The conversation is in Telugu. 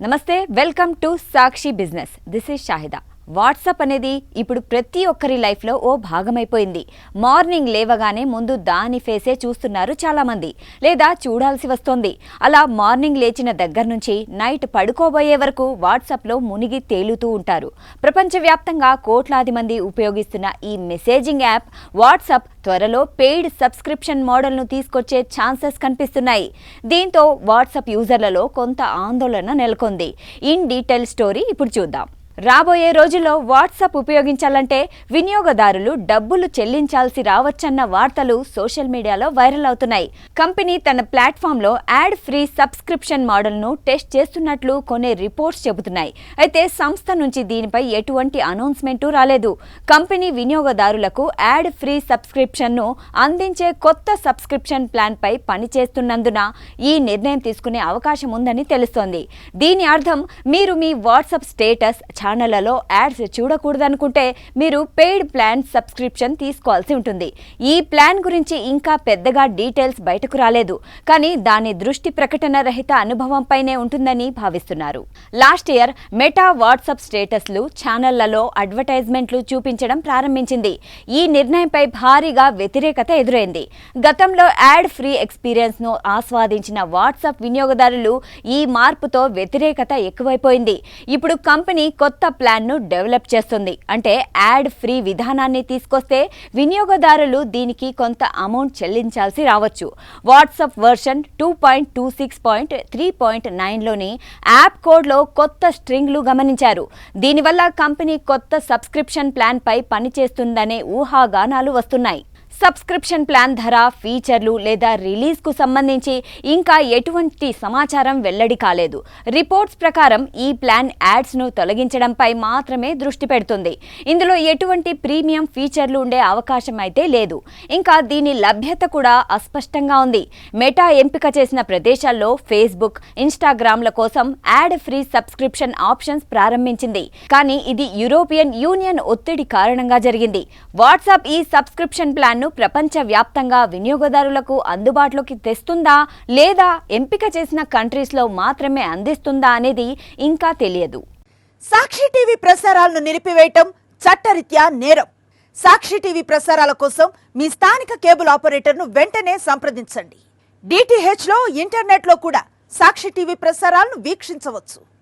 నమస్తే, welcome to Sakshi business. This is Shahida. WhatsApp అనేది ఇప్పుడు ప్రతి ఒక్కరి లైఫ్లో ఓ భాగమైపోయింది. మార్నింగ్ లేవగానే ముందు దాని ఫేసే చూస్తున్నారు చాలామంది, లేదా చూడాల్సి వస్తోంది. అలా మార్నింగ్ లేచిన దగ్గర నుంచి నైట్ పడుకోబోయే వరకు వాట్సాప్లో మునిగి తేలుతూ ఉంటారు. ప్రపంచవ్యాప్తంగా కోట్లాది మంది ఉపయోగిస్తున్న ఈ మెసేజింగ్ యాప్ వాట్సాప్ త్వరలో పెయిడ్ సబ్స్క్రిప్షన్ మోడల్ను తీసుకొచ్చే ఛాన్సెస్ కనిపిస్తున్నాయి. దీంతో వాట్సాప్ యూజర్లలో కొంత ఆందోళన నెలకొంది. ఇన్ డీటెయిల్ స్టోరీ ఇప్పుడు చూద్దాం. రాబోయే రోజుల్లో వాట్సాప్ ఉపయోగించాలంటే వినియోగదారులు డబ్బులు చెల్లించాల్సి రావచ్చన్న వార్తలు సోషల్ మీడియాలో వైరల్ అవుతున్నాయి. కంపెనీ తన ప్లాట్ఫామ్లో యాడ్ ఫ్రీ సబ్స్క్రిప్షన్ మోడల్ను టెస్ట్ చేస్తున్నట్లు కొన్ని రిపోర్ట్స్ చెబుతున్నాయి. అయితే సంస్థ నుంచి దీనిపై ఎటువంటి అనౌన్స్మెంటు రాలేదు. కంపెనీ వినియోగదారులకు యాడ్ ఫ్రీ సబ్స్క్రిప్షన్ను అందించే కొత్త సబ్స్క్రిప్షన్ ప్లాన్పై పనిచేస్తున్నందున ఈ నిర్ణయం తీసుకునే అవకాశం ఉందని తెలుస్తోంది. దీని అర్థం మీరు మీ వాట్సాప్ స్టేటస్ ఛానళ్లలో యాడ్స్ చూడకూడదనుకుంటే మీరు పెయిడ్ ప్లాన్ సబ్స్క్రిప్షన్ తీసుకోవాల్సి ఉంటుంది. ఈ ప్లాన్ గురించి ఇంకా పెద్దగా డీటెయిల్స్ బయటకు రాలేదు, కానీ దాని దృష్టి ప్రకటన రహిత అనుభవంపైనే ఉంటుందని భావిస్తున్నారు. లాస్ట్ ఇయర్ మెటా వాట్సాప్ స్టేటస్లు ఛానళ్లలో అడ్వర్టైజ్మెంట్లు చూపించడం ప్రారంభించింది. ఈ నిర్ణయంపై భారీగా వ్యతిరేకత ఎదురైంది. గతంలో యాడ్ ఫ్రీ ఎక్స్పీరియన్స్ ను ఆస్వాదించిన వాట్సాప్ వినియోగదారులు ఈ మార్పుతో వ్యతిరేకత ఎక్కువైపోయింది. ఇప్పుడు కంపెనీ కొత్త ప్లాన్ ను డెవలప్ చేస్తుంది. అంటే యాడ్ ఫ్రీ విధానాన్ని తీసుకొస్తే వినియోగదారులు దీనికి కొంత అమౌంట్ చెల్లించాల్సి రావచ్చు. వాట్సాప్ వర్షన్ 2.26.3.9లోని యాప్ కోడ్లో కొత్త స్ట్రింగ్లు గమనించారు. దీనివల్ల కంపెనీ కొత్త సబ్స్క్రిప్షన్ ప్లాన్ పై పనిచేస్తుందనే ఊహాగానాలు వస్తున్నాయి. సబ్స్క్రిప్షన్ ప్లాన్ ధర, ఫీచర్లు లేదా రిలీజ్కు సంబంధించి ఇంకా ఎటువంటి సమాచారం వెల్లడి కాలేదు. రిపోర్ట్స్ ప్రకారం ఈ ప్లాన్ యాడ్స్ను తొలగించడంపై మాత్రమే దృష్టి పెడుతుంది. ఇందులో ఎటువంటి ప్రీమియం ఫీచర్లు ఉండే అవకాశం అయితే లేదు. ఇంకా దీని లభ్యత కూడా అస్పష్టంగా ఉంది. మెటా ఎంపిక చేసిన ప్రదేశాల్లో ఫేస్బుక్, ఇన్స్టాగ్రామ్ల కోసం యాడ్ ఫ్రీ సబ్స్క్రిప్షన్ ఆప్షన్స్ ప్రారంభించింది. కానీ ఇది యూరోపియన్ యూనియన్ ఒత్తిడి కారణంగా జరిగింది. వాట్సాప్ ఈ సబ్స్క్రిప్షన్ ప్లాన్ ప్రపంచవ్యాప్తంగా వినియోగదారులకు అందుబాటులోకి తెస్తుందా, లేదా ఎంపిక చేసిన కంట్రీస్లో మాత్రమే అందిస్తుందా అనేది ఇంకా తెలియదు. సాక్షి టీవీ ప్రసారాలను నిలిపివేయటం చట్టరీత్యా నేరం. సాక్షి టీవీ ప్రసారాల కోసం మీ స్థానిక కేబుల్ ఆపరేటర్ను వెంటనే సంప్రదించండి. DTH లో, ఇంటర్నెట్ లో కూడా సాక్షి టీవీ ప్రసారాలను వీక్షించవచ్చు.